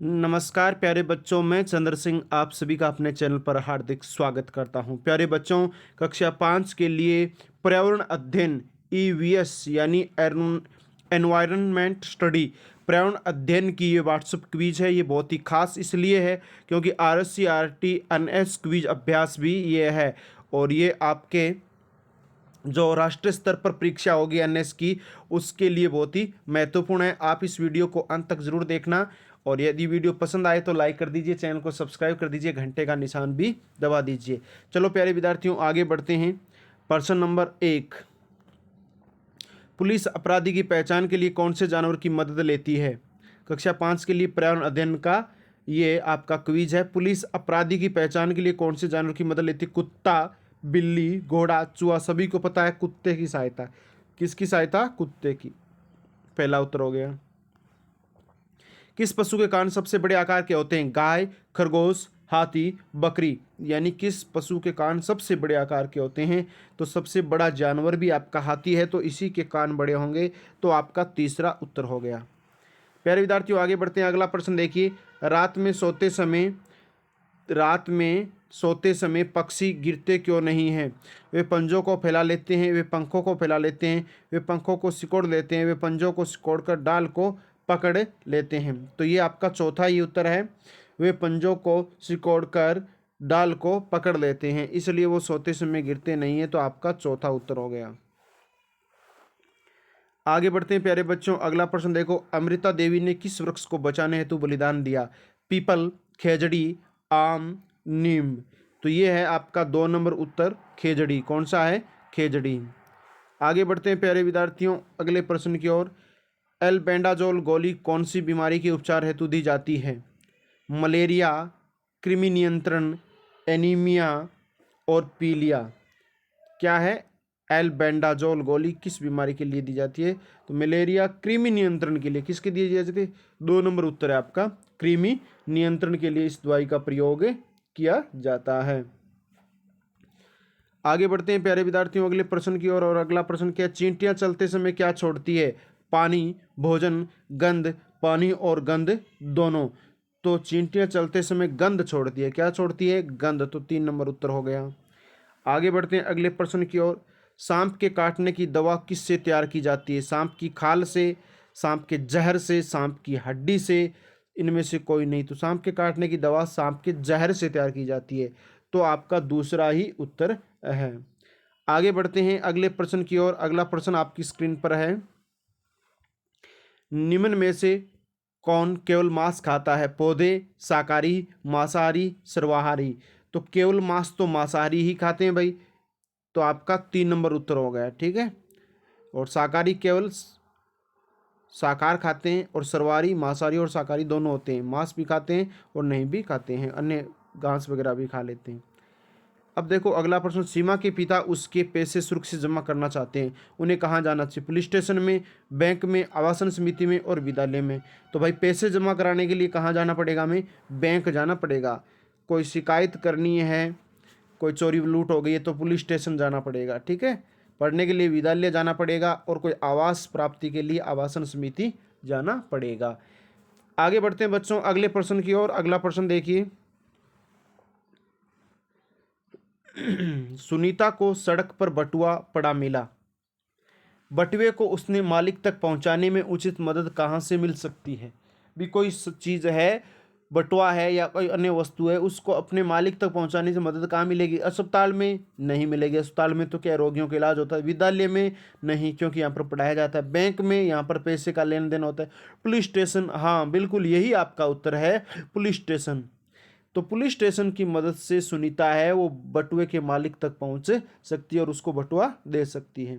नमस्कार प्यारे बच्चों, मैं चंद्र सिंह आप सभी का अपने चैनल पर हार्दिक स्वागत करता हूं। प्यारे बच्चों, कक्षा 5 के लिए पर्यावरण अध्ययन ईवीएस यानी एनवायरनमेंट स्टडी पर्यावरण अध्ययन की ये व्हाट्सएप क्विज है। ये बहुत ही खास इसलिए है क्योंकि RSC RT NS क्विज अभ्यास भी ये है और ये आपके जो राष्ट्रीय स्तर पर परीक्षा होगी एनएस की, उसके लिए बहुत ही महत्वपूर्ण है। आप इस वीडियो को अंत तक जरूर देखना और यदि वीडियो पसंद आए तो लाइक कर दीजिए, चैनल को सब्सक्राइब कर दीजिए, घंटे का निशान भी दबा दीजिए। चलो प्यारे विद्यार्थियों, आगे बढ़ते हैं। प्रश्न नंबर 1, पुलिस अपराधी की पहचान के लिए कौन से जानवर की मदद लेती है? कक्षा 5 के लिए पर्यावरण अध्ययन का ये आपका क्विज है। पुलिस अपराधी की पहचान के लिए कौन से जानवर की मदद लेती है? कुत्ता, बिल्ली, घोड़ा, चूहा। सभी को पता है कुत्ते की सहायता। किसकी सहायता? कुत्ते की। पहला उत्तर हो गया। किस पशु के कान सबसे बड़े आकार के होते हैं? गाय, खरगोश, हाथी, बकरी। यानी किस पशु के कान सबसे बड़े आकार के होते हैं? तो सबसे बड़ा जानवर भी आपका हाथी है, तो इसी के कान बड़े होंगे। तो आपका तीसरा उत्तर हो गया। प्यारे विद्यार्थियों, आगे बढ़ते हैं। अगला प्रश्न देखिए। रात में सोते समय पक्षी गिरते क्यों नहीं हैं? वे पंजों को फैला लेते हैं, वे पंखों को फैला लेते हैं, वे पंखों को सिकोड़ लेते हैं, वे पंजों को सिकोड़कर डाल को पकड़ लेते हैं। तो ये आपका चौथा ही उत्तर है। वे पंजों को सिकोड़कर डाल को पकड़ लेते हैं, इसलिए वो सोते समय गिरते नहीं है। तो आपका चौथा उत्तर हो गया। आगे बढ़ते हैं प्यारे बच्चों। अगला प्रश्न देखो। अमृता देवी ने किस वृक्ष को बचाने हेतु बलिदान दिया? पीपल, खेजड़ी, आम, नीम। तो ये है आपका 2 नंबर उत्तर, खेजड़ी। कौन सा है? खेजड़ी। आगे बढ़ते हैं प्यारे विद्यार्थियों अगले प्रश्न की ओर। एल्बेंडाजोल गोली कौन सी बीमारी के उपचार हेतु दी जाती है? मलेरिया, कृमि नियंत्रण, एनीमिया और पीलिया। क्या है? एल्बेंडाजोल गोली किस बीमारी के लिए दी जाती है? तो मलेरिया, कृमि नियंत्रण के लिए। किसके दी जाती है? 2 नंबर उत्तर है आपका, कृमि नियंत्रण के लिए इस दवाई का प्रयोग किया जाता है। आगे बढ़ते हैं प्यारे विद्यार्थियों अगले प्रश्न की ओर। और अगला प्रश्न क्या? चींटियां चलते समय क्या छोड़ती है? पानी, भोजन, गंध। पानी और गंध दोनों। तो चींटियां चलते समय गंध छोड़ती है। क्या छोड़ती है? गंध। तो 3 नंबर उत्तर हो गया। आगे बढ़ते हैं अगले प्रश्न की ओर। सांप के काटने की दवा किससे तैयार की जाती है? सांप की खाल से, सांप के जहर से, सांप की हड्डी से। इनमें से कोई नहीं। तो सांप के काटने की दवा सांप के जहर से तैयार की जाती है। तो आपका दूसरा ही उत्तर है। आगे बढ़ते हैं अगले प्रश्न की ओर। अगला प्रश्न आपकी स्क्रीन पर है। निम्न में से कौन केवल मांस खाता है? पौधे, शाकाहारी, मांसाहारी, सर्वाहारी। तो केवल मांस तो मांसाहारी ही खाते हैं भाई। तो आपका 3 नंबर उत्तर हो गया। ठीक है। और शाकाहारी केवल शाकाहार खाते हैं और सर्वाहारी मांसाहारी और शाकाहारी दोनों होते हैं। मांस भी खाते हैं और नहीं भी खाते हैं, अन्य घास वगैरह भी खा लेते हैं। अब देखो अगला प्रश्न। सीमा के पिता उसके पैसे सुरक्षित जमा करना चाहते हैं, उन्हें कहाँ जाना चाहिए? पुलिस स्टेशन में, बैंक में, आवासन समिति में और विद्यालय में। तो भाई पैसे जमा कराने के लिए कहाँ जाना पड़ेगा? हमें बैंक जाना पड़ेगा। कोई शिकायत करनी है, कोई चोरी लूट हो गई है, तो पुलिस स्टेशन जाना पड़ेगा। ठीक है। पढ़ने के लिए विद्यालय जाना पड़ेगा और कोई आवास प्राप्ति के लिए आवासन समिति जाना पड़ेगा। आगे बढ़ते हैं बच्चों अगले प्रश्न की ओर। अगला प्रश्न देखिए। सुनीता को सड़क पर बटुआ पड़ा मिला। बटुए को उसने मालिक तक पहुंचाने में उचित मदद कहां से मिल सकती है? भी कोई चीज है, बटुआ है या कोई अन्य वस्तु है, उसको अपने मालिक तक पहुंचाने से मदद कहाँ मिलेगी? अस्पताल में नहीं मिलेगी। अस्पताल में तो क्या रोगियों का इलाज होता है। विद्यालय में नहीं, क्योंकि यहाँ पर पढ़ाया जाता है। बैंक में, यहाँ पर पैसे का लेन देन होता है। पुलिस स्टेशन, हाँ बिल्कुल यही आपका उत्तर है, पुलिस स्टेशन। तो पुलिस स्टेशन की मदद से सुनीता है वो बटुए के मालिक तक पहुंच सकती है और उसको बटुआ दे सकती है।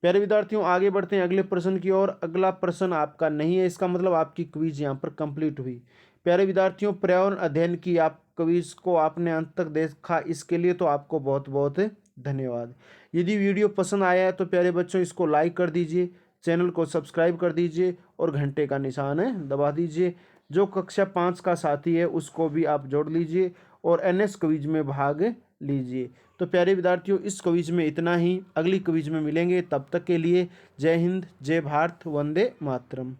प्यारे विद्यार्थियों आगे बढ़ते हैं अगले प्रश्न की ओर। अगला प्रश्न आपका नहीं है, इसका मतलब आपकी क्विज यहाँ पर कंप्लीट हुई। प्यारे विद्यार्थियों, पर्यावरण अध्ययन की आप क्विज को आपने अंत तक देखा, इसके लिए तो आपको बहुत बहुत धन्यवाद। यदि वीडियो पसंद आया है तो प्यारे बच्चों इसको लाइक कर दीजिए, चैनल को सब्सक्राइब कर दीजिए और घंटे का निशान दबा दीजिए। जो कक्षा 5 का साथी है उसको भी आप जोड़ लीजिए और एनएस क्विज में भाग लीजिए। तो प्यारे विद्यार्थियों इस क्विज में इतना ही। अगली क्विज में मिलेंगे, तब तक के लिए जय हिंद, जय भारत, वंदे मातरम।